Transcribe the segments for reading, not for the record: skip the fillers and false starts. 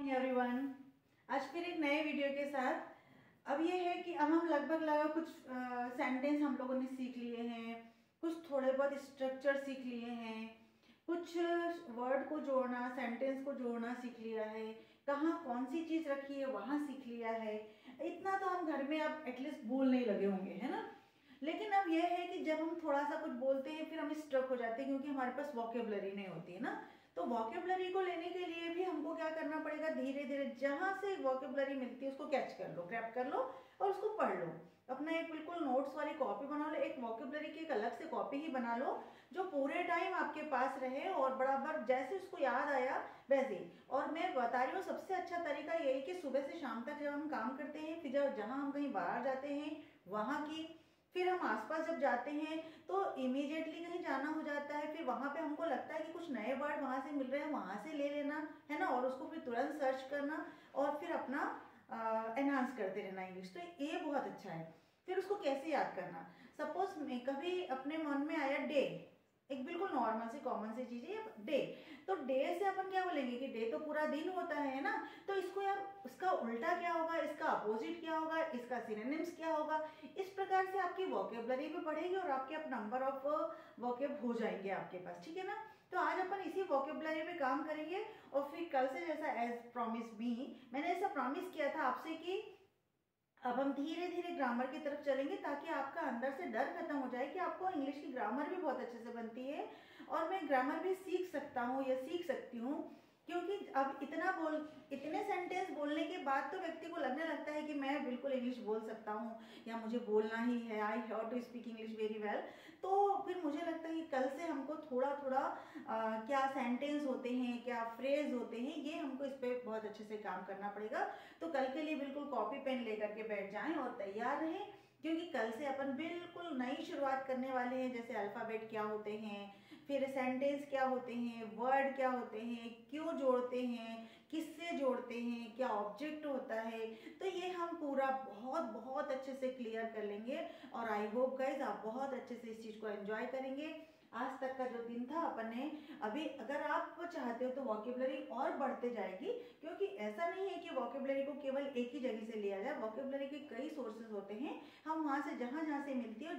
Everyone, आज फिर एक नए वीडियो के साथ। अब ये है कि अब हम लगभग कुछ सेंटेंस हम लोगों ने सीख लिए हैं, कुछ थोड़े बहुत स्ट्रक्चर सीख लिए हैं, कुछ वर्ड को जोड़ना, सेंटेंस को जोड़ना सीख लिया है, कहाँ कौन सी चीज़ रखी है वहाँ सीख लिया है। इतना तो हम घर में अब एटलीस्ट बोलने ही लगे होंगे, है ना। लेकिन अब यह है कि जब हम थोड़ा सा कुछ बोलते हैं फिर हम स्ट्रक हो जाते हैं, क्योंकि हमारे पास वोकेबलरी नहीं होती है ना। तो वोकेबलरी को लेने के लिए भी हमको क्या करना पड़ेगा, धीरे धीरे जहां से वोकेबलरी मिलती है उसको कैच कर लो, ग्रैब कर लो और उसको पढ़ लो। अपना एक बिल्कुल नोट्स वाली कॉपी बना लो, एक वोकेबलरी की एक अलग से कॉपी ही बना लो जो पूरे टाइम आपके पास रहे और बराबर जैसे उसको याद आया वैसे। और मैं बता रही हूँ सबसे अच्छा तरीका यही कि सुबह से शाम तक जब हम काम करते हैं, फिर जब जहाँ हम कहीं बाहर जाते हैं वहाँ की, फिर हम आसपास जब जाते हैं तो इमीडिएटली कहीं जाना हो जाता है, फिर वहां पे हमको लगता है कि कुछ नए वर्ड वहां से मिल रहे हैं, वहां से ले लेना है ना, और उसको फिर तुरंत सर्च करना और फिर अपना एनहांस करते रहना इंग्लिश। तो ये बहुत अच्छा है। फिर उसको कैसे याद करना, सपोज में कभी अपने मन में आया डे, एक बिल्कुल नॉर्मल सी कॉमन सी चीज है डे। तो डे से अपन क्या बोलेंगे कि डे तो पूरा दिन होता है ना। तो इसको यार उसका उल्टा क्या होगा, इसका अपोजिट क्या होगा, इसका सिनोनिम्स क्या होगा। इस प्रकार से आपकी वोकेबलरी भी बढ़ेगी और आपके अब नंबर ऑफ वोकेब हो जाएंगे आपके पास, ठीक है ना। तो आज अपन इसी वोकेबलरी पे काम करेंगे और फिर कल से जैसा एज प्रॉमिस मी, मैंने ऐसा प्रॉमिस किया था आपसे कि अब हम धीरे धीरे ग्रामर की तरफ चलेंगे ताकि आपका अंदर से डर खत्म हो जाए कि आपको इंग्लिश की ग्रामर भी बहुत अच्छे से बनती है और मैं ग्रामर भी सीख सकता हूँ या सीख सकती हूँ। क्योंकि अब इतने सेंटेंस बोलने के बाद तो व्यक्ति को लगने लगता है कि मैं बिल्कुल इंग्लिश बोल सकता हूँ या मुझे बोलना ही है, I have to speak English very well. तो फिर मुझे लगता है कि कल से हमको थोड़ा थोड़ा क्या सेंटेंस होते हैं, क्या फ्रेज होते हैं, ये हमको इस पर बहुत अच्छे से काम करना पड़ेगा। तो कल के लिए बिल्कुल कॉपी पेन लेकर के बैठ जाएं और तैयार रहें, क्योंकि कल से अपन बिल्कुल नई शुरुआत करने वाले हैं। जैसे अल्फाबेट क्या होते हैं, फिर सेंटेंस क्या होते हैं, वर्ड क्या होते हैं, क्यों जोड़ते हैं, किससे जोड़ते हैं, क्या ऑब्जेक्ट होता है, तो ये हम पूरा बहुत बहुत अच्छे से क्लियर कर लेंगे। और आई होप गाइज आप बहुत अच्छे से इस चीज को एंजॉय करेंगे। आज तक का जो दिन था अपन ने, अभी अगर आप चाहते हो तो वोकेबलरी और बढ़ते जाएगी, क्योंकि ऐसा नहीं है कि वोकेबलरी को केवल एक ही जगह से लिया जाए। वोकेबलरी के कई सोर्सेज होते हैं, हम वहां से जहां जहां से मिलती है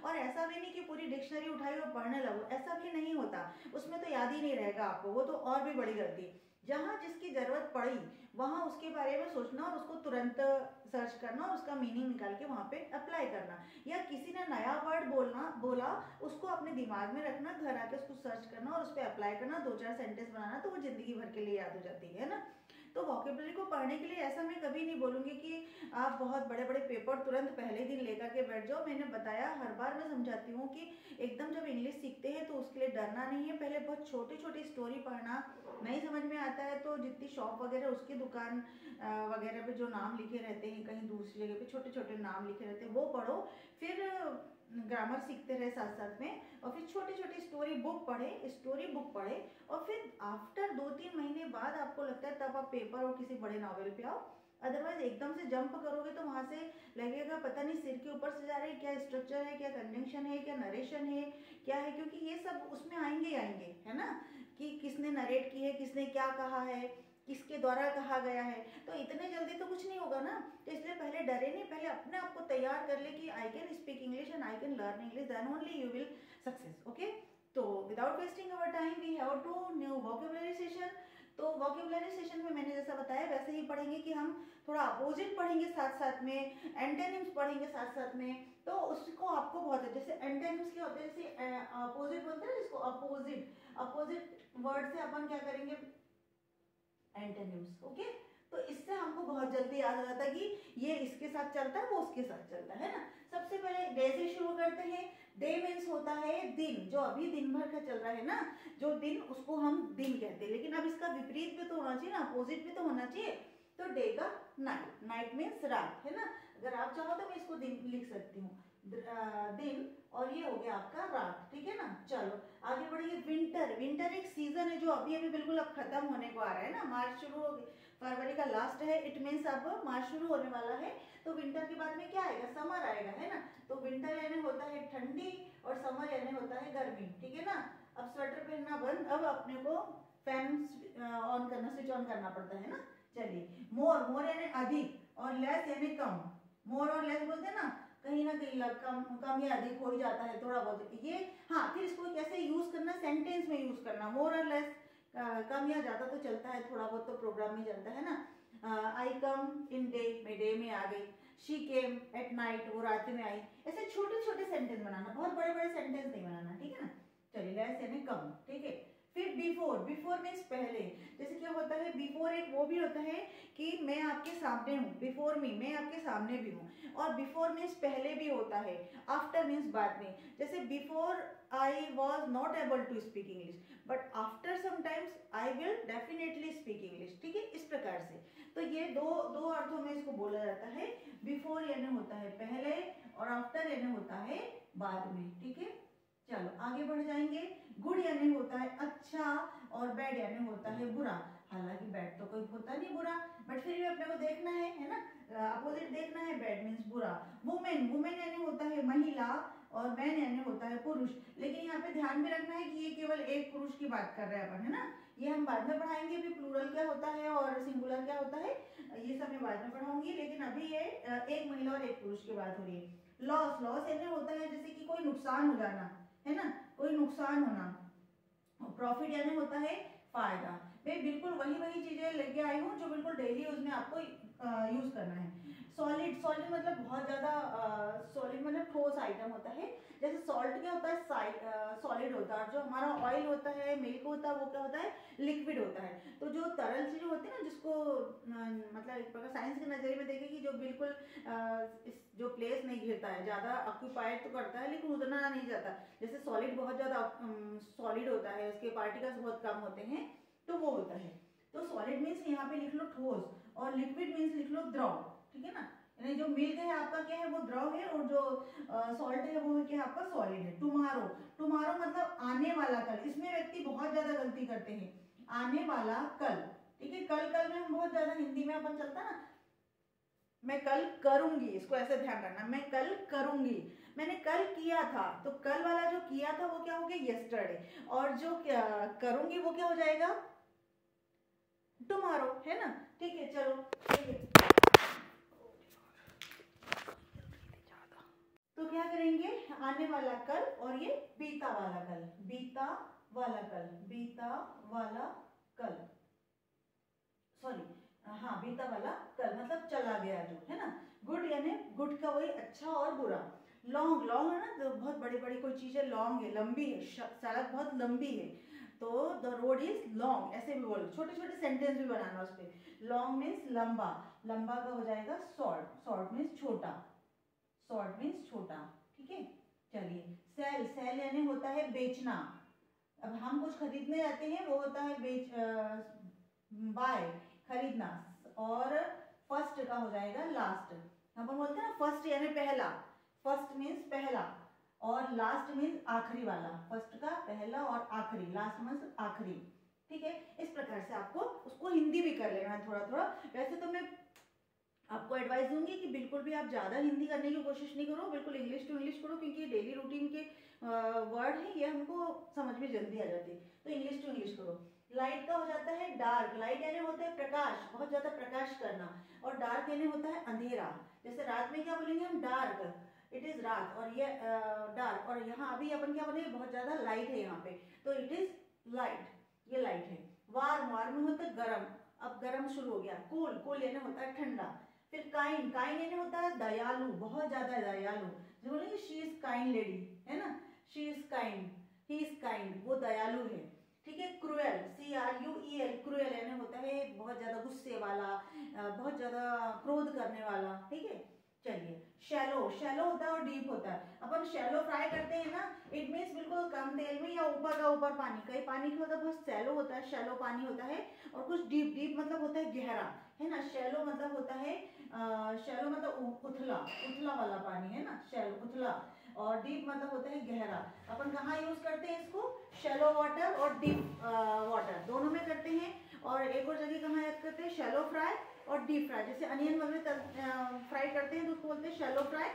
और ऐसा भी नहीं कि पूरी डिक्शनरी उठाई और पढ़ने लगो, ऐसा भी नहीं होता। उसमें तो याद ही नहीं रहेगा आपको, वो तो और भी बड़ी गलती। जहां जिसकी जरूरत पड़ी वहां उसके बारे में सोचना और उसको तुरंत सर्च करना और उसका मीनिंग निकाल के वहां पे अप्लाई करना। या किसी ने नया वर्ड बोला उसको अपने दिमाग में रखना, घर आके उसको सर्च करना और उस पर अप्लाई करना, 2-4 सेंटेंस बनाना, तो वो जिंदगी भर के लिए याद हो जाती है ना। तो वोकेबलरी को पढ़ने के लिए ऐसा मैं कभी नहीं बोलूंगी कि आप बहुत बड़े बड़े पेपर तुरंत पहले दिन लेकर के बैठ जाओ। मैंने बताया, हर बार मैं समझाती हूँ कि एकदम जब इंग्लिश सीखते हैं तो उसके लिए डरना नहीं है। पहले बहुत छोटी छोटी स्टोरी पढ़ना, नहीं समझ में आता है तो जितनी शॉप वगैरह उसकी दुकान वगैरह पे जो नाम लिखे रहते हैं, कहीं दूसरी जगह पे छोटे छोटे नाम लिखे रहते हैं वो पढ़ो। फिर ग्रामर सीखते रहे साथ साथ में, और फिर छोटी छोटी स्टोरी बुक पढ़े और फिर आफ्टर 2-3 महीने बाद आपको लगता है तब आप पेपर और किसी बड़े नॉवेल पे आओ। अदरवाइज एकदम से जंप करोगे तो वहां से लगेगा पता नहीं सिर के ऊपर से जा रहे हैं, क्या स्ट्रक्चर है, क्या कंजंक्शन है, क्या नरेशन है, क्या है, क्योंकि ये सब उसमें आएंगे है ना, कि किसने नरेट की है, किसने क्या कहा है, किसके द्वारा कहा गया है। तो इतने जल्दी तो कुछ नहीं होगा ना। तो इसलिए पहले डरे नहीं, पहले अपने आप को तैयार कर ले कि I can speak English and I can learn English, then only you will success. Okay, तो without wasting our time we have to new vocabulary session. तो वोकेबलरी सेशन में मैंने जैसा बताया वैसे ही पढ़ेंगे कि हम थोड़ा अपोजिट पढ़ेंगे साथ साथ में, एंटेनिम्स पढ़ेंगे साथ साथ में। तो उसको आपको बहुत है, जैसे एंटेनिम्स क्या होते हैं, जैसे अपोजिट बोलते हैं जिसको, अपोजिट वर्ड से अपन क्या करेंगे, एंटेनिम्स। ओके, तो इससे हमको बहुत जल्दी याद आ जाता है कि ये इसके साथ चलता है, वो उसके साथ चलता है ना। सबसे पहले डे से शुरू करते हैं। डे मीन्स होता है दिन, जो अभी दिन भर का चल रहा है ना, जो दिन, उसको हम दिन कहते हैं। लेकिन अब इसका विपरीत भी तो होना चाहिए ना, अपोजिट भी तो होना चाहिए। तो डे का नाइट मीन्स रात, है ना। अगर आप चाहो तो मैं इसको दिन लिख सकती हूँ, दिन, और ये हो गया आपका रात, ठीक है ना। चलो आगे बढ़िए। विंटर एक सीजन है जो अभी अभी बिल्कुल अब खत्म होने को आ रहा है ना, मार्च शुरू हो, फरवरी का लास्ट है, इट मीन्स अब मार्च शुरू होने वाला है। तो विंटर के बाद में क्या आएगा, समर आएगा, है ना। तो विंटर यानी होता है ठंडी और समर यानी होता है गर्मी, ठीक है ना। अब स्वेटर पहनना बंद, अब अपने को फैन ऑन करना, स्विच ऑन करना पड़ता है ना, चलिए मोर, मोर यानी अधिक और लेस यानी कम। मोर और लेस बोलते हैं ना, कहीं ना कहीं कम कम या अधिक हो ही जाता है थोड़ा बहुत ये। हाँ, फिर इसको कैसे यूज करना, सेंटेंस में यूज करना। मोर और लेस कम या ज्यादा तो चलता है, थोड़ा बहुत तो प्रोग्राम में चलता है ना। आई कम इन डे, मैं डे में आ गई। शी केम एट नाइट, वो रात में आई। ऐसे छोटे छोटे सेंटेंस बनाना, बहुत बड़े बड़े सेंटेंस नहीं बनाना, ठीक है ना। चलिए लेस यानी कम, ठीक है। फिर बिफोर, बिफोर मीन्स पहले। जैसे क्या होता है, बिफोर एक वो भी होता है कि मैं आपके सामने हूँ, बिफोर मी, मैं आपके सामने भी हूँ। और बिफोर मीन्स पहले भी होता है, आफ्टर मीन्स बाद में। जैसे before I was not able to speak English but after sometimes I will definitely speak English, ठीक है, इस प्रकार से। तो ये दो दो अर्थों में इसको बोला जाता है। बिफोर यानी होता है पहले और आफ्टर यानी होता है बाद में, ठीक है। चलो आगे बढ़ जाएंगे। गुड यानी होता है अच्छा और बैड यानी होता है बुरा। हालांकि बैड तो कोई होता नहीं बुरा, बट फिर भी अपने को देखना है ना, अपोजिट देखना है। बैड मीन्स बुरा। वुमेन, वुमेन यानी होता है महिला और मैन यानी होता है पुरुष। लेकिन यहाँ पे ध्यान में रखना है कि ये केवल एक पुरुष की बात कर रहे हैं अपन, है ना। ये हम बाद में पढ़ाएंगे भी, प्लूरल क्या होता है और सिंगुलर क्या होता है, ये सब मैं बाद में पढ़ाऊंगी। लेकिन अभी ये एक महिला और एक पुरुष की बात हो रही है। लॉस, लॉस यानी होता है जैसे कि कोई नुकसान हो जाना, है ना, कोई नुकसान होना। प्रॉफिट यानी होता है फायदा। मैं बिल्कुल वही वही चीजें लेके आई हूँ जो बिल्कुल डेली यूज में आपको यूज करना है। सॉलिड, सॉलिड मतलब बहुत ज्यादा, सॉलिड मतलब ठोस आइटम होता है। जैसे सॉल्ट क्या होता है, सॉलिड होता है। जो हमारा ऑयल होता है, मिल्क होता है, वो क्या होता है, लिक्विड होता है। तो जो तरल चीजें होती है ना, जिसको मतलब एक प्रकार साइंस के नजरिए में देखें कि जो बिल्कुल जो प्लेस नहीं घेरता है, ज्यादा ऑक्यूपाइड तो करता है लेकिन उतना नहीं जाता। जैसे सॉलिड बहुत ज्यादा सॉलिड होता है, उसके पार्टिकल्स बहुत कम होते हैं, तो वो होता है। तो सॉलिड मीन्स यहाँ पे लिख लो ठोस, और लिक्विड मीन्स लिख लो द्रव, ठीक है ना। यानी जो मिल्क है आपका क्या है, वो द्रव है, और जो सॉल्ट है वो है क्या आपका सॉलिड है। टुमारो, टुमारो मतलब आने वाला कल। इसमें व्यक्ति बहुत ज्यादा गलती करते हैं, आने वाला कल, ठीक है। कल, कल में हम बहुत ज्यादा हिंदी में अपन चलता ना, मैं कल करूंगी, इसको ऐसे ध्यान रखना, मैं कल करूंगी, मैंने कल किया था। तो कल वाला जो किया था वो क्या हो गया, यस्टरडे, और जो करूंगी वो क्या हो जाएगा, टुमारो, है ना। ठीक है, चलो तो क्या करेंगे, आने वाला कल और ये बीता वाला कल, बीता वाला कल, बीता वाला कल, सॉरी, हाँ बीता वाला कल मतलब चला गया जो, है ना। गुड यानी गुड का वही अच्छा और बुरा। लॉन्ग, लॉन्ग है ना, तो बहुत बड़ी बड़ी कोई चीज है, लॉन्ग है, लंबी है, सड़क बहुत लंबी है, तो द रोड इज लॉन्ग, ऐसे भी बोलो। छोटे छोटे सेंटेंस भी बनाना उस पर। लॉन्ग मीन्स लंबा, लंबा का हो जाएगा शॉर्ट, शॉर्ट मीन्स छोटा, शॉर्ट मीन्स छोटा, ठीक है। चलिए सेल, सेल यानी होता है बेचना। अब हम कुछ खरीदने जाते हैं, वो होता है बाय, खरीदना। और फर्स्ट का हो जाएगा लास्ट। हम बोलते हैं ना फर्स्ट यानी पहला, फर्स्ट मीन्स पहला, और लास्ट मीन्स आखिरी वाला। फर्स्ट का पहला और आखिरी, लास्ट मीन्स आखिरी, ठीक है। इस प्रकार से आपको उसको हिंदी भी कर लेना है थोड़ा थोड़ा। वैसे तो मैं आपको एडवाइस दूंगी कि बिल्कुल भी आप ज्यादा हिंदी करने की कोशिश नहीं करो, बिल्कुल इंग्लिश टू इंग्लिश करो, क्योंकि डेली रूटीन के वर्ड है ये, हमको समझ में जल्दी आ जाती है, तो इंग्लिश टू इंग्लिश करो। लाइट का हो जाता है डार्क, लाइट यानी होता है प्रकाश, बहुत ज्यादा प्रकाश करना, और डार्क यानी होता है अंधेरा। जैसे रात में क्या बोलेंगे हम, डार्क, इट इज रात, और ये डार्क, और यहाँ अभी अपन क्या बोलेंगे, बहुत ज्यादा लाइट है यहाँ पे, तो इट इज लाइट, ये लाइट है। वार्म, वार्म में होता है गर्म, अब गर्म शुरू हो गया। कूल, कूल यानी होता है ठंडा। फिर काइंड, काइंड यानी होता है दयालु, बहुत ज्यादा दयालु। जो बोलेंगे शी इज काइंड लेडी, है ना, she is kind, he is kind, वो दयालु है, ठीक है। क्रूएल, CRUEL, क्रूएल यानी होता है बहुत ज्यादा गुस्से वाला, बहुत ज्यादा क्रोध करने वाला, ठीक है। चलिए शैलो, शैलो होता है और डीप होता है। अपन शैलो फ्राई करते हैं ना, इट मीन्स बिल्कुल कम तेल में या ऊपर का ऊपर पानी, कई पानी का होता है बहुत शैलो होता है, शैलो पानी होता है, और कुछ डीप, डीप मतलब होता है गहरा, है ना। शैलो मतलब होता है शैलो मतलब उथला, उथला वाला पानी, है ना, शैलो उथला, और डीप मतलब होता है गहरा। अपन कहाँ यूज करते हैं इसको, शैलो वाटर और डीप वाटर दोनों में करते हैं। और एक और जगह कहाँ यूज करते हैं, शैलो फ्राई और डीप फ्राई। जैसे अनियन वगैरह फ्राई करते हैं तो उसको बोलते हैं शैलो फ्राई,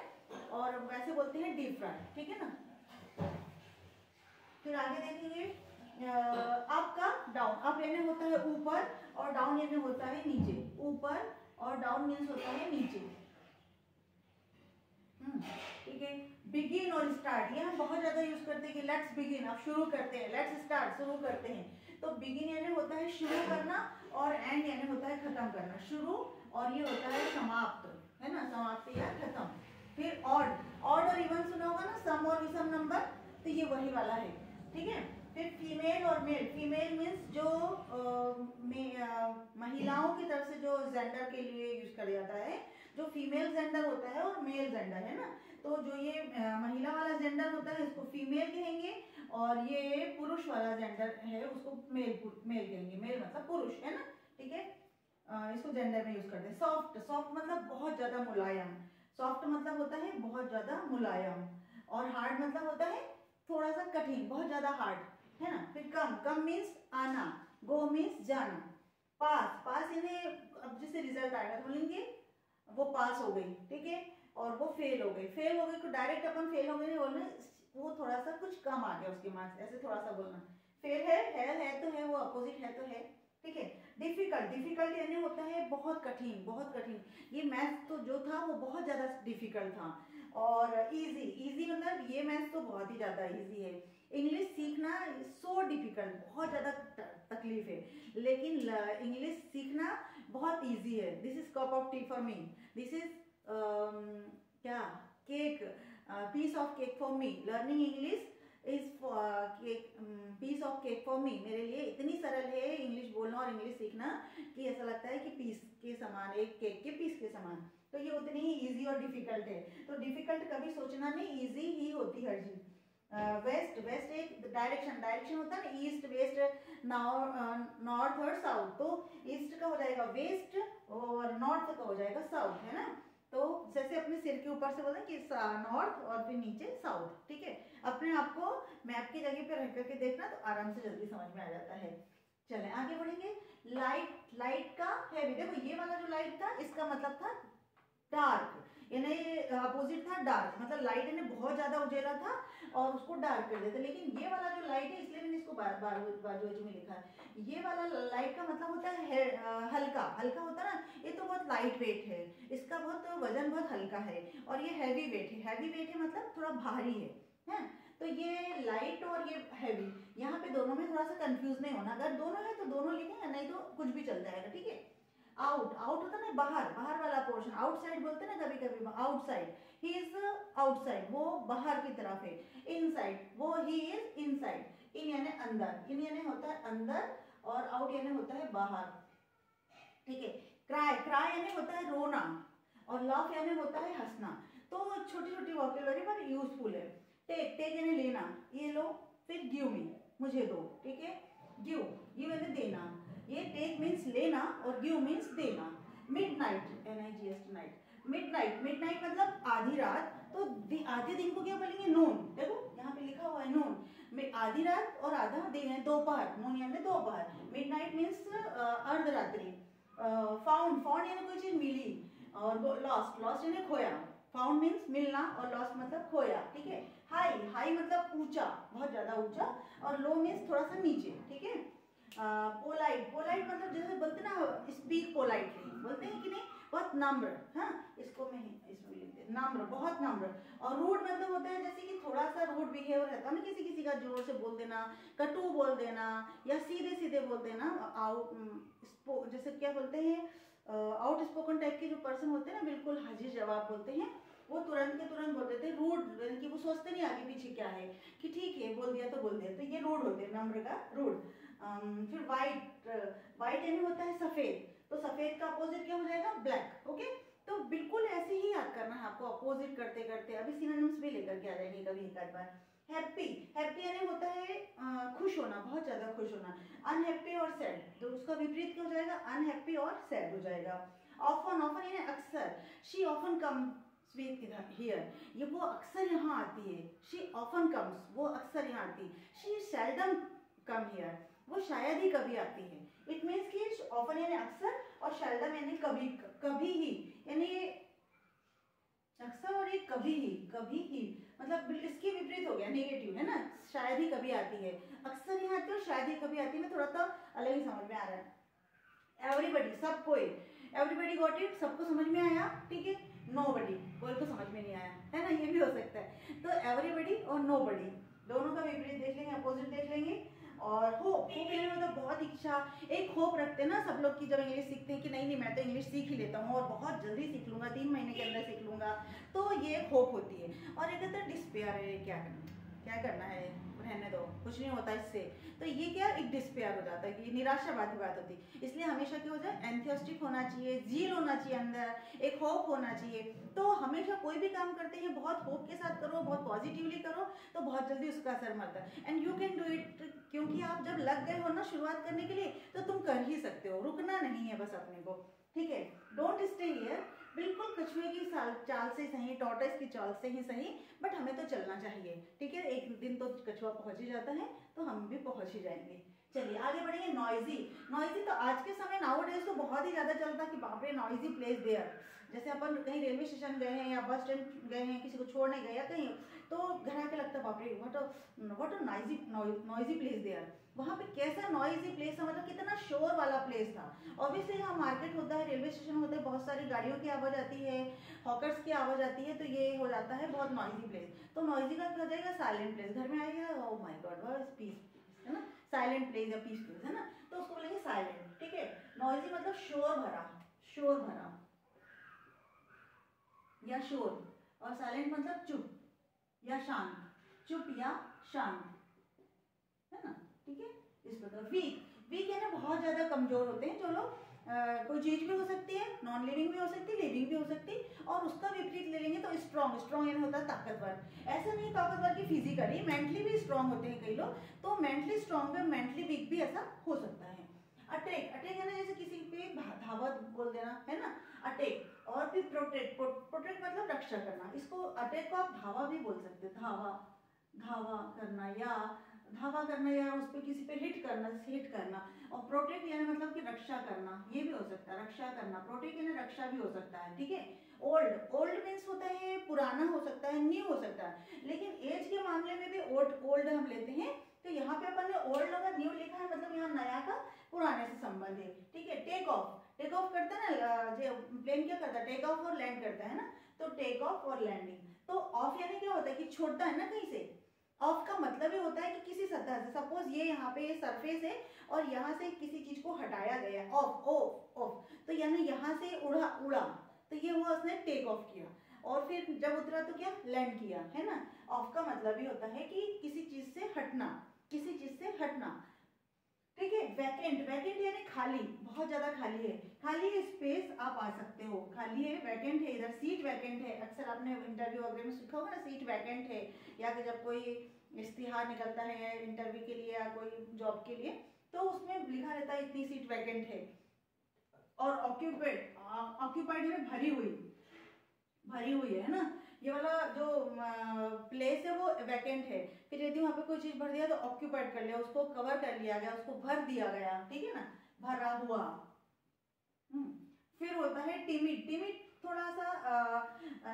और वैसे बोलते हैं डीप फ्राई, ठीक है ना। फिर आगे देखेंगे अप का डाउन, अप यानी होता है ऊपर और डाउन यानी होता है नीचे। ऊपर और डाउन मीन्स होता है नीचे। ठीक है। बिगिन और स्टार्ट ये हम बहुत ज्यादा यूज करते हैं कि लेट्स बिगिन, अब शुरू करते हैं, लेट्स स्टार्ट शुरू करते हैं। तो बिगिन यानी होता है शुरू करना और एंड यानी होता है खत्म करना। शुरू और ये होता है समाप्त, है ना, समाप्ति या खत्म। फिर ऑड और इवन सुना होगा ना, सम और विषम नंबर, तो ये वही वाला है। ठीक है। फिर फीमेल और मेल, फीमेल मीन्स जो महिलाओं की तरफ से जो जेंडर के लिए यूज किया जाता है, जो फीमेल जेंडर होता है और मेल जेंडर, है ना। तो जो ये महिला वाला जेंडर होता है इसको फीमेल कहेंगे, और ये पुरुष वाला जेंडर है उसको मेल कहेंगे। मेल मतलब पुरुष, है ना। ठीक है। इसको जेंडर में यूज करते हैं। सॉफ्ट, सॉफ्ट मतलब बहुत ज्यादा मुलायम। सॉफ्ट मतलब होता है बहुत ज्यादा मुलायम, और हार्ड मतलब होता है थोड़ा सा कठिन, बहुत ज्यादा हार्ड, है ना। फिर कम मीन्स आना, गो मीन्स जाना। पास इन्हें अब जैसे रिजल्ट आएगा तो बोलेंगे वो पास हो गई। ठीक है। और वो फेल हो गई तो डायरेक्ट अपन फेल हो गई नहीं बोलना, वो थोड़ा सा कुछ कम आ गया उसके मार्क्स, ऐसे थोड़ा सा बोलना। फेल है तो है, वो अपोजिट है तो है। ठीक है। डिफिकल्ट यानी होता है बहुत कठिन। ये मैथ्स तो जो था वो बहुत ज्यादा डिफिकल्ट था। और इजी मतलब ये मैथ्स तो बहुत ही ज्यादा इजी है। इंग्लिश सीखना सो डिफिकल्ट, बहुत ज्यादा तकलीफ है, लेकिन इंग्लिश सीखना बहुत इजी है। This is cup of tea for me, this is क्या cake, piece of cake for me. Learning English is piece of cake for me. मेरे लिए इतनी सरल है इंग्लिश बोलना और इंग्लिश सीखना कि ऐसा लगता है कि पीस के समान, एक केक के पीस के समान। तो ये उतनी ही इजी और डिफिकल्ट है। तो डिफिकल्ट कभी सोचना नहीं, इजी ही होती हर चीज। वेस्ट एक डायरेक्शन होता है ना, ईस्ट वेस्ट नॉर्थ और साउथ। तो ईस्ट का हो जाएगा वेस्ट और नॉर्थ का हो जाएगा साउथ, है ना। तो जैसे अपने सिर के ऊपर से बोलते हैं कि नॉर्थ और फिर नीचे साउथ। ठीक है। अपने आप को मैप की जगह पे रह करके देखना तो आराम से जल्दी समझ में आ जाता है। चलें आगे बढ़ेंगे। लाइट का हैवी, देखो ये वाला जो लाइट था इसका मतलब था डार्क, यानी अपोजिट था डार्क, मतलब लाइट ने बहुत ज्यादा उजेला था और उसको डार्क कर देते। लेकिन ये वाला जो लाइट है, इसलिए मैंने इसको बाजू में लिखा है, ये वाला लाइट का मतलब होता है हल्का होता है ना। ये तो बहुत लाइट वेट है, इसका बहुत वजन बहुत हल्का है, और ये हैवी वेट है मतलब थोड़ा भारी है। तो ये लाइट और ये हैवी, यहाँ पे दोनों में थोड़ा सा कंफ्यूज नहीं होना। अगर दोनों है तो दोनों लिखेंगे, नहीं तो कुछ भी चल जाएगा। ठीक है। आउट होता है ना बाहर वाला पोर्शन, आउटसाइड बोलते हैं ना कभी आउटसाइड। ही इज आउटसाइड, वो बाहर की तरफ है। इनसाइड, वो ही इज इनसाइड। इन यानी अंदर, इन यानी होता है अंदर, और आउट यानी होता है बाहर। ठीक है। क्राई यानी होता है रोना, और लाफ यानी होता है हंसना। तो छोटी वोकैबुलरी पर यूजफुल है। टेक यानी लेना, ये लो। फिर गिव मी, मुझे दो। ठीक है। गिव यानी देना, ये टेक मीन्स लेना और गिव मीन्स देना। मिडनाइट, NIGHT नाइट, मिडनाइट मतलब आधी रात। तो आधे दिन को क्या बोलेंगे? नून। देखो यहाँ पे लिखा हुआ है नून, आधी रात और आधा दिन है दोपहर, नून यानी दोपहर। Midnight means अर्धरात्रि। फाउंड यानी कोई चीज मिली, और लॉस्ट यानी खोया। फाउंड मीन्स मिलना और लॉस्ट मतलब खोया। ठीक है। हाई मतलब ऊंचा, बहुत ज्यादा ऊंचा, और लो मीन्स थोड़ा सा नीचे। ठीक है। पोलाइट मतलब जैसे बोलते ना स्पीक पोलाइटली, बोलते हैं कि नहीं, बहुत नम्र। हाँ, इसको मैं इसमें लिख दे, नम्र, बहुत नम्र। और रूड मतलब होता है जैसे कि थोड़ा सा रूड बिहेवियर रहता है ना, किसी का जोर से बोल देना, कटु बोल देना, या सीधे बोल देना। जैसे क्या बोलते हैं, आउट स्पोकन टाइप के जो पर्सन होते हैं ना, बिल्कुल हाजिर जवाब बोलते हैं, वो तुरंत के तुरंत बोल देते हैं। रूड यानी कि वो सोचते नहीं आगे पीछे क्या है, कि ठीक है बोल दिया तो ये रूड होते हैं, नम्र का रूड। फिर वाइट यानी होता है सफेद, तो सफेद का अपोजिट क्या हो जाएगा? ब्लैक। ओके। तो बिल्कुल ऐसे ही याद करना है आपको, अपोजिट करते करते। अभी सिनोनिम्स भी लेकर के आ जाएंगे कभी एक बार। हैप्पी यानी होता है खुश होना, बहुत ज्यादा खुश होना। अनहैप्पी और सैड, तो उसका विपरीत क्या हो जाएगा? अनहैप्पी और सैड हो जाएगा। ऑफन यानी अक्सर। शी ऑफन कम्स हियर, ये वो अक्सर यहाँ आती है। शी ऑफन कम्स, वो अक्सर यहाँ आती है। शी सेल्डम कम हियर, वो शायद ही कभी आती है। इट मीन्स कि ऑफन यानी अक्सर और सेल्डम यानी कभी ही, यानी अक्सर और ये कभी ही मतलब इसके विपरीत हो गया, नेगेटिव, है ना। शायद ही कभी आती है, अक्सर यहाँ आती है और शायद ही कभी आती है। मैं थोड़ा सा अलग ही समझ में आ रहा है। एवरीबडी, सब कोई। एवरीबडी गॉट इट, सबको समझ में आया, ठीक है। नोबडी, कोई को समझ में नहीं आया, है ना, ये भी हो सकता है। तो एवरीबडी और नोबडी दोनों का विपरीत देख लेंगे, अपोजिट देख लेंगे। और होप, होप यानी मतलब बहुत इच्छा, एक होप रखते हैं ना सब लोग की जब इंग्लिश सीखते हैं कि नहीं नहीं मैं तो इंग्लिश सीख ही लेता हूँ और बहुत जल्दी सीख लूंगा, 3 महीने के अंदर सीख लूंगा, तो ये होप होती है। और एक होता है डिस्पेयर है, क्या करना है, रहने दो, कुछ नहीं होता इससे, तो ये क्या एक डिस्पेयर हो जाता है कि निराशावादी बात होती है। इसलिए हमेशा क्या हो जाए, एंथुसियास्टिक होना चाहिए, जील होना चाहिए अंदर, एक होप होना चाहिए। तो हमेशा कोई भी काम करते हैं बहुत होप के साथ करो, बहुत पॉजिटिवली करो, तो बहुत जल्दी उसका असर मरता है। And you can do it, क्योंकि आप जब लग गए हो ना शुरुआत करने के लिए, तो तुम कर ही सकते हो, रुकना नहीं है बस अपने को, ठीक है। डोंट स्टे हियर, बिल्कुल कछुए की चाल से सही, टॉर्टोइस की चाल से ही सही, बट हमें तो चलना चाहिए, ठीक है। एक दिन तो कछुआ पहुंच ही जाता है, तो हम भी पहुंच ही जाएंगे। चलिए आगे बढ़ेंगे। नॉइजी, नॉइजी तो आज के समय नाउअडेज तो बहुत ही ज्यादा चलता है कि बाप रे नॉइजी प्लेस देयर। जैसे अपन कहीं रेलवे स्टेशन गए हैं या बस स्टैंड गए हैं, किसी को छोड़ने गए या कहीं, तो घर आके लगता है बाप रे what a noisy place there. वहाँ पे कैसा नॉइजी प्लेस था, मतलब कितना शोर वाला प्लेस था। ऑब्वियसली यहाँ मार्केट होता है, रेलवे स्टेशन होता है, बहुत सारी गाड़ियों की आवाज आती है, हॉकर्स की आवाज आती है, तो ये हो जाता है बहुत नॉइजी प्लेस। तो नॉइजी का क्या हो जाएगा, साइलेंट प्लेस। घर में आएगा, oh my god what peace, है ना, साइलेंट प्लेस या पीस प्लेस, है ना, तो उसको बोलेंगे साइलेंट, ठीक है। नॉइजी मतलब शोर भरा, शोर भरा या शोर, और साइलेंट मतलब चुप या शांत, चुप या शांत, है ना, ठीक है। इस प्रकार वीक, वीक है ना बहुत ज्यादा कमजोर होते हैं जो लोग, कोई चीज भी हो सकती है, नॉन लिविंग भी हो सकती है, लिविंग भी हो सकती है। और उसका विपरीत ले लेंगे तो स्ट्रॉन्ग, स्ट्रॉन्ग यानी होता है ताकतवर। ऐसा नहीं ताकतवर की फिजिकली, मेंटली भी स्ट्रॉन्ग होते हैं कई लोग, तो मेंटली स्ट्रॉन्ग भी, मेंटली वीक भी ऐसा हो सकता है। अटैक, अटैक है ना जैसे किसी पे धावा बोल देना, है ना, अटैक। और फिर प्रोटेक्ट, प्रोटेक्ट मतलब रक्षा करना, इसको अटैक को आप धावा भी बोल सकते हैं, धावा, धावा करना या उस पर किसी पे हिट करना। और प्रोटेक्ट यानी मतलब कि रक्षा करना, ये भी हो सकता है, रक्षा करना, प्रोटेक्ट यानी रक्षा भी हो सकता है, ठीक है। ओल्ड, ओल्ड मीन्स होता है पुराना हो सकता है, न्यू हो सकता है, लेकिन एज के मामले में भी ओल्ड हम लेते हैं। तो यहाँ पे अपन ने ओल्ड अगर न्यू लिखा है मतलब यहाँ नया का पुराने से संबंध है, ठीक है। टेक ऑफ, टेक ऑफ करता है ना, जो प्लेन क्या करता है, टेक ऑफ और लैंड करता है ना, तो टेक ऑफ और लैंडिंग। तो ऑफ यानी क्या होता है कि छोड़ता है ना कहीं से। ऑफ का मतलब ही होता है कि किसी सतह से, सपोज ये यहाँ पे सरफेस है और यहाँ से किसी चीज को हटाया गया, ऑफ, ऑफ, ऑफ, तो यानी यहाँ से उड़ा, तो ये हुआ उसने टेक ऑफ किया। और फिर जब उतरा तो क्या, लैंड किया, है ना। ऑफ का मतलब ही होता है कि किसी चीज से हटना, किसी चीज से हटना, ठीक है। वैकेंट, वैकेंट यानी खाली, बहुत ज्यादा खाली है, खाली है स्पेस, आप आ सकते हो, खाली है, वैकेंट है, इधर सीट वैकेंट है। अक्सर आपने इंटरव्यू वगैरह में सीखा होगा ना, सीट वैकेंट है, या कि जब कोई इश्तिहार निकलता है इंटरव्यू के लिए या कोई जॉब के लिए, तो उसमें लिखा रहता है इतनी सीट वैकेंट है। और ऑक्यूपाइड, ऑक्यूपाइड है भरी हुई है ना, ये वाला जो प्लेस है वो वैकेंट है। फिर यदि वहां पे कोई चीज भर दिया तो ऑक्यूपाइड कर लिया, उसको कवर कर लिया गया, उसको भर दिया गया, ठीक है ना, भरा हुआ। फिर होता है टिमिड, टिमिड थोड़ा सा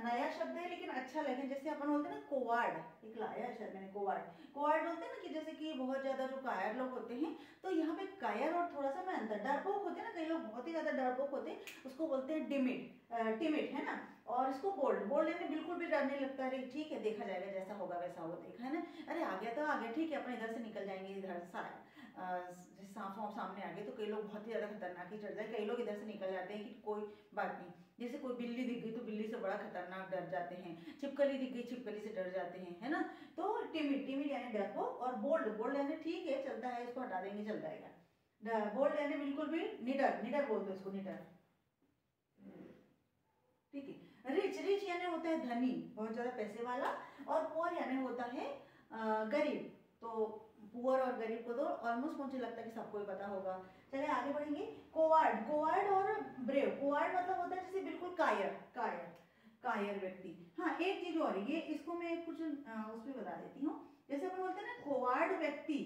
नया शब्द है लेकिन अच्छा लगे, जैसे अपन बोलते हैं ना कोवार्ड, एक लाया है शायद मैंने, कोवार्ड बोलते हैं ना, कि जैसे कि बहुत ज्यादा जो कायर लोग होते हैं, तो यहाँ पे कायर और थोड़ा सा मैं अंतर, डरपोक होते हैं ना, कई लोग बहुत ही ज्यादा डरपोक होते हैं, उसको बोलते हैं टिमिड, है ना। और इसको बोल्ड, बोल्ड यानी बिल्कुल भी डर नहीं लगता, अरे ठीक है देखा जाएगा जैसा होगा वैसा होगा, देखा है ना, अरे आ गया तो आ गया, ठीक है अपन इधर से निकल जाएंगे, इधर सांप सामने आ गए तो कई लोग बहुत ही ज्यादा खतरनाक ही चढ़ जाए, कई लोग इधर से निकल जाते हैं कि कोई बात नहीं। जैसे कोई बिल्ली दिख गई तो बिल्ली से बड़ा खतरनाक डर जाते हैं, छिपकली दिख गई छिपकली से डर जाते हैं, है ना। तो टिमिड, टिमिड यानी डरपोक। और बोल्ड, बोल्ड यानी ठीक है चलता है, इसको हटा देंगे चल जाएगा। बोल्ड यानी बिल्कुल भी निडर, निडर बोलते हैं इसको, निडर, ठीक है। रिच, रिच यानी होता है धनी, बहुत ज्यादा पैसे वाला। और पुअर यानी होता है गरीब। तो पुअर और गरीब को तो ऑलमोस्ट मुझे लगता है कि सबको ही पता होगा। चलिए आगे बढ़ेंगे। कोवार्ड, कोवार्ड और ब्रेव। कोवार्ड मतलब होता है जैसे बिल्कुल कायर व्यक्ति। हाँ एक चीज और, ये इसको मैं कुछ उसमें बता देती हूँ। जैसे अपन बोलते हैं ना कोवार्ड व्यक्ति,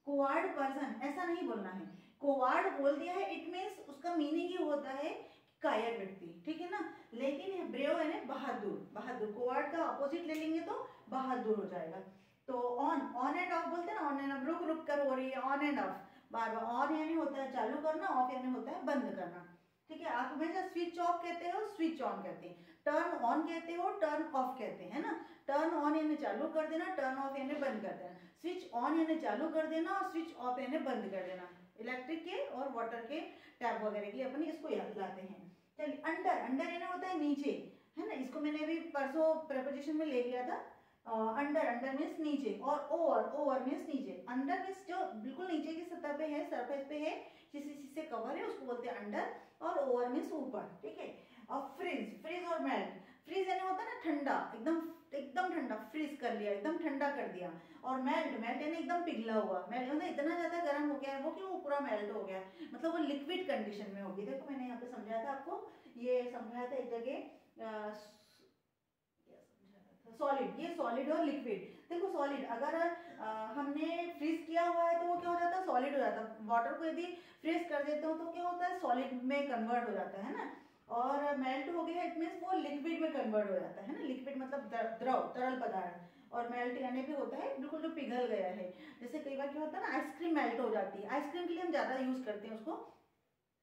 कोवार्ड पर्सन, ऐसा नहीं बोलना है, कोवार्ड बोल दिया है, इट मीन्स उसका मीनिंग ही होता है कायर व्यक्ति, ठीक है ना। लेकिन ब्रेव है ना बहादुर, बहादुर, कोवार्ड का अपोजिट ले लेंगे तो बहादुर हो जाएगा। तो ऑन एंड ऑफ बोलते हैं ना, ऑन एंड ऑफ, रुक रुक कर हो रही है, on end of, bar bar. On यानी होता है चालू करना, ऑफ यानी होता है बंद करना। ठीक है, आप हमेशा स्विच ऑफ कहते हो, स्विच ऑन कहते हैं, टर्न ऑन कहते हो, टर्न ऑफ कहते हैं ना। टर्न ऑन यानी चालू कर देना, टर्न ऑफ यानी बंद कर देना, स्विच ऑन यानी चालू कर देना और स्विच ऑफ यानी बंद कर देना। इलेक्ट्रिक के और वाटर के टैप वगैरह के लिए अपन इसको याद लाते हैं। चलिए, अंडर, अंडर यानी होता है नीचे, है ना, इसको मैंने अभी परसों प्रेपोजिशन में ले लिया था। अंडर, अंडर मीन्स नीचे, और ओवर, ओवर मीन्स नीचे। अंडर मीन्स जो बिल्कुल नीचे की सतह पे है, सरफेस पे है, किसी चीज से कवर है, उसको बोलते हैं अंडर, और ओवर मीन्स ऊपर, ठीक है। और फ्रीज, फ्रीज और मेल्ट, फ्रीज यानी होता है ना ठंडा, एकदम एकदम ठंडा, फ्रीज कर लिया, एकदम ठंडा कर दिया। और मेल्ट, मेल्ट यानी एकदम पिघला हुआ, मेल्ट मतलब इतना ज्यादा गर्म हो गया है वो कि वो पूरा मेल्ट हो गया, मतलब वो लिक्विड कंडीशन में होगी। देखो मैंने यहाँ पे समझाया था आपको, ये समझाया था एक जगह, सॉलिड, ये सॉलिड और लिक्विड। देखो सॉलिड अगर हमने फ्रीज किया हुआ है तो वो क्या हो जाता है, सॉलिड हो जाता है। वाटर को यदि फ्रीज कर देते हो तो क्या होता है, सॉलिड में कन्वर्ट हो जाता है ना। और मेल्ट हो गया इट मीन्स वो लिक्विड में कन्वर्ट हो जाता है ना। लिक्विड मतलब द्रव, तरल पदार्थ। और मेल्ट यानी भी होता है बिल्कुल जो पिघल गया है। जैसे कई बार क्या होता है ना, आइसक्रीम मेल्ट हो जाती है, आइसक्रीम के लिए हम ज्यादा यूज करते हैं उसको,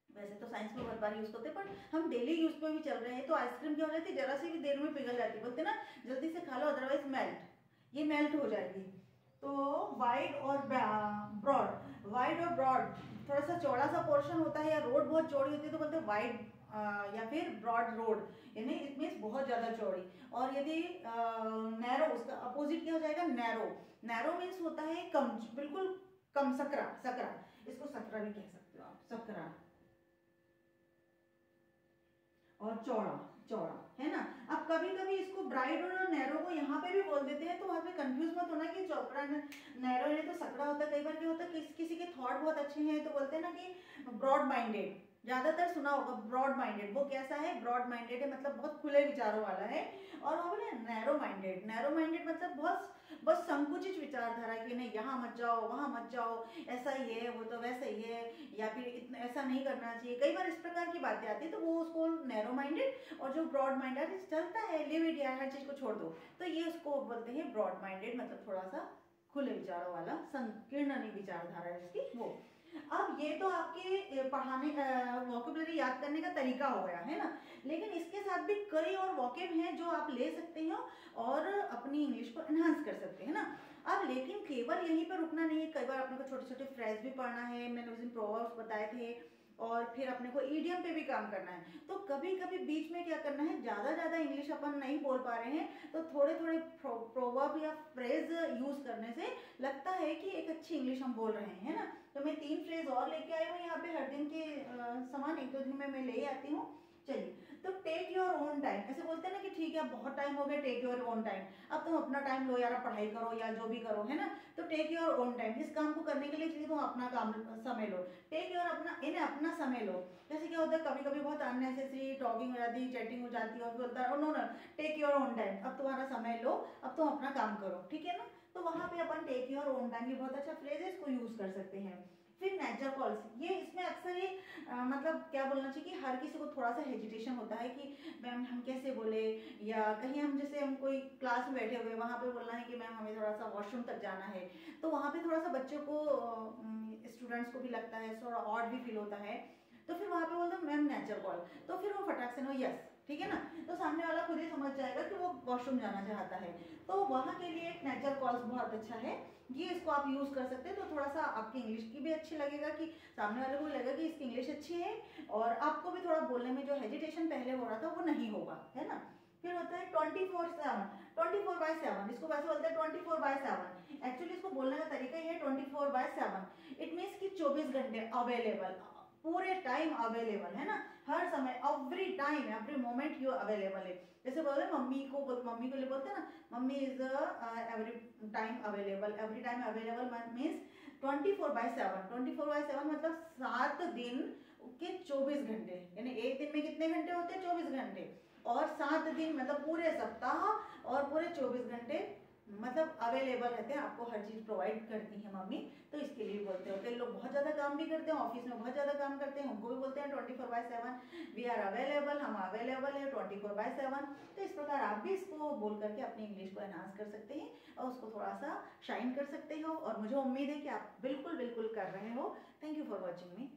वैसे तो साइंस में बहुत बार यूज करते हैं पर हम डेली यूज पे भी चल रहे हैं। तो आइसक्रीम क्या हो जाती है, जरा सी भी देर में पिघल जाती है, बोलते हैं ना जल्दी से खा लो अदरवाइज मेल्ट, ये मेल्ट हो जाएगी। तो वाइड और ब्रॉड, वाइड और ब्रॉड थोड़ा सा चौड़ा सा पोर्शन होता है, या रोड बहुत चौड़ी होती है तो बोलते हैं वाइड, या फिर ब्रॉड रोड, यानी इट मीन्स बहुत ज्यादा चौड़ी। और यदि नैरो, उसका अपोजिट क्या हो जाएगा, नैरो। नैरो मीन्स होता है कम, बिल्कुल कम, सकरा, सकरा, इसको सकरा भी कह सकते हो आप, सकरा। और चौड़ा, चौड़ा, है ना। अब कभी कभी इसको ब्राइड और नैरो को यहाँ पे भी बोल देते हैं, तो वहां पे कंफ्यूज मत होना कि चौड़ा नैरो है तो सकड़ा होता है। कई बार क्या होता है किसी के थॉट बहुत अच्छे हैं तो बोलते हैं ना कि ब्रॉड माइंडेड, ज्यादातर सुना होगा ब्रॉड माइंडेड। वो कैसा है, ब्रॉड माइंडेड है मतलब बहुत खुले विचारों वाला है। और वहाँ पे नैरो माइंडेड, नैरो माइंडेड मतलब बहुत बस संकुचित विचारधारा की, नहीं यहाँ मत जाओ, वहां मत जाओ, ऐसा ही है, वो तो वैसा ही है, या फिर इतना ऐसा नहीं करना चाहिए। कई बार इस प्रकार की बातें आती है तो वो उसको नैरो माइंडेड। और जो ब्रॉड माइंडेड चलता है, लिव इट यार, हर चीज को छोड़ दो, तो ये उसको बोलते हैं ब्रॉड माइंडेड, मतलब थोड़ा सा खुले विचारों वाला, संकीर्ण नहीं विचारधारा है इसकी वो। अब ये तो आपके पढ़ाने वोकेबुलरी याद करने का तरीका हो गया है ना। लेकिन इसके साथ भी कई और वोकेब हैं जो आप ले सकते हो और अपनी इंग्लिश को एनहांस कर सकते हैं ना। अब लेकिन केवल यहीं पर रुकना नहीं है, कई बार अपने को छोटे छोटे फ्रेज भी पढ़ना है, मैंने उस दिन प्रोवर्ब्स बताए थे, और फिर अपने को ईडियम पे भी काम करना है। तो कभी कभी बीच में क्या करना है, ज्यादा इंग्लिश अपन नहीं बोल पा रहे हैं तो थोड़े थोड़े प्रोवर्ब या फ्रेज यूज करने से लगता है कि एक अच्छी इंग्लिश हम बोल रहे हैं, है ना। तो मैं 3 फ्रेज और लेके आई हूँ यहाँ पे, हर दिन के समान 1-2 दिन में मैं ले आती हूँ। चलिए, तो टेक योर ओन टाइम, ऐसे बोलते हैं ना कि ठीक है अब बहुत टाइम हो गया, टेक योर ओन टाइम, अब तुम अपना टाइम लो यार, पढ़ाई करो या जो भी करो, है ना। तो टेक योर ओन टाइम, इस काम को करने के लिए तुम अपना काम समय लो। टेक योर अपना, इन्हें अपना समय लो। जैसे क्या होता है कभी कभी बहुत अननेसेसरी टॉकिंग हो जाती है, चैटिंग हो जाती है, और बोलता है no no take your own time, अब तुम्हारा समय लो, अब तुम अपना काम करो, ठीक है ना। तो वहां पे अपन टेक योर ओन टाइम, ये बहुत अच्छा फ्रेज है, इसको यूज कर सकते हैं। फिर नेचर कॉल्स, ये इसमें अक्सर ये मतलब क्या बोलना चाहिए कि हर किसी को थोड़ा सा हेजिटेशन होता है कि मैम हम कैसे बोले, या कहीं हम जैसे हम कोई क्लास में बैठे हुए वहां पे बोलना है कि मैम हमें थोड़ा सा वॉशरूम तक जाना है, तो वहां पे थोड़ा सा बच्चों को, स्टूडेंट्स को भी लगता है, थोड़ा ऑड भी फील होता है। तो फिर वहां पे बोलते हैं मैम नेचर कॉल, तो फिर वो फटाक से नो यस, ठीक है ना। तो सामने वाला खुद ही समझ जाएगा कि वो वॉशरूम जाना चाहता है। तो वहां के लिए एक नेचर कॉल्स बहुत अच्छा है, ये इसको आप यूज कर सकते हैं। तो थोड़ा सा आपकी इंग्लिश की भी अच्छी लगेगा, कि सामने वाले को लगेगा कि इसकी इंग्लिश अच्छी है, और आपको भी थोड़ा बोलने में जो हेजिटेशन पहले हो रहा था वो नहीं होगा, है ना। फिर होता है 24/7, 24/7, इसको वैसे बोलते हैं 24/7। एक्चुअली इसको बोलने का तरीका ये है 24/7, इट मीन्स कि 24 घंटे अवेलेबल, पूरे टाइम अवेलेबल, है ना। हर समय, every time, every moment you available है। जैसे बोलते हैं मम्मी को लिए बोलते हैं ना, mummy is every time available. Every time available means 24/7, 24/7 मतलब 7 दिन के 24 घंटे, यानी एक दिन में कितने घंटे होते हैं, 24 घंटे, और 7 दिन मतलब पूरे सप्ताह और पूरे 24 घंटे मतलब अवेलेबल रहते हैं, आपको हर चीज प्रोवाइड करती है मम्मी। तो इसके लिए बोलते हैं। कई लोग बहुत ज्यादा काम भी करते हैं, ऑफिस में बहुत ज्यादा काम करते हैं, उनको भी बोलते हैं 24/7, वी आर अवेलेबल, हम अवेलेबल है 24/7। तो इस प्रकार आप भी इसको बोल करके अपनी इंग्लिश को एनहांस कर सकते हैं और उसको थोड़ा सा शाइन कर सकते हो, और मुझे उम्मीद है कि आप बिल्कुल बिल्कुल कर रहे हो। Thank you for watching me.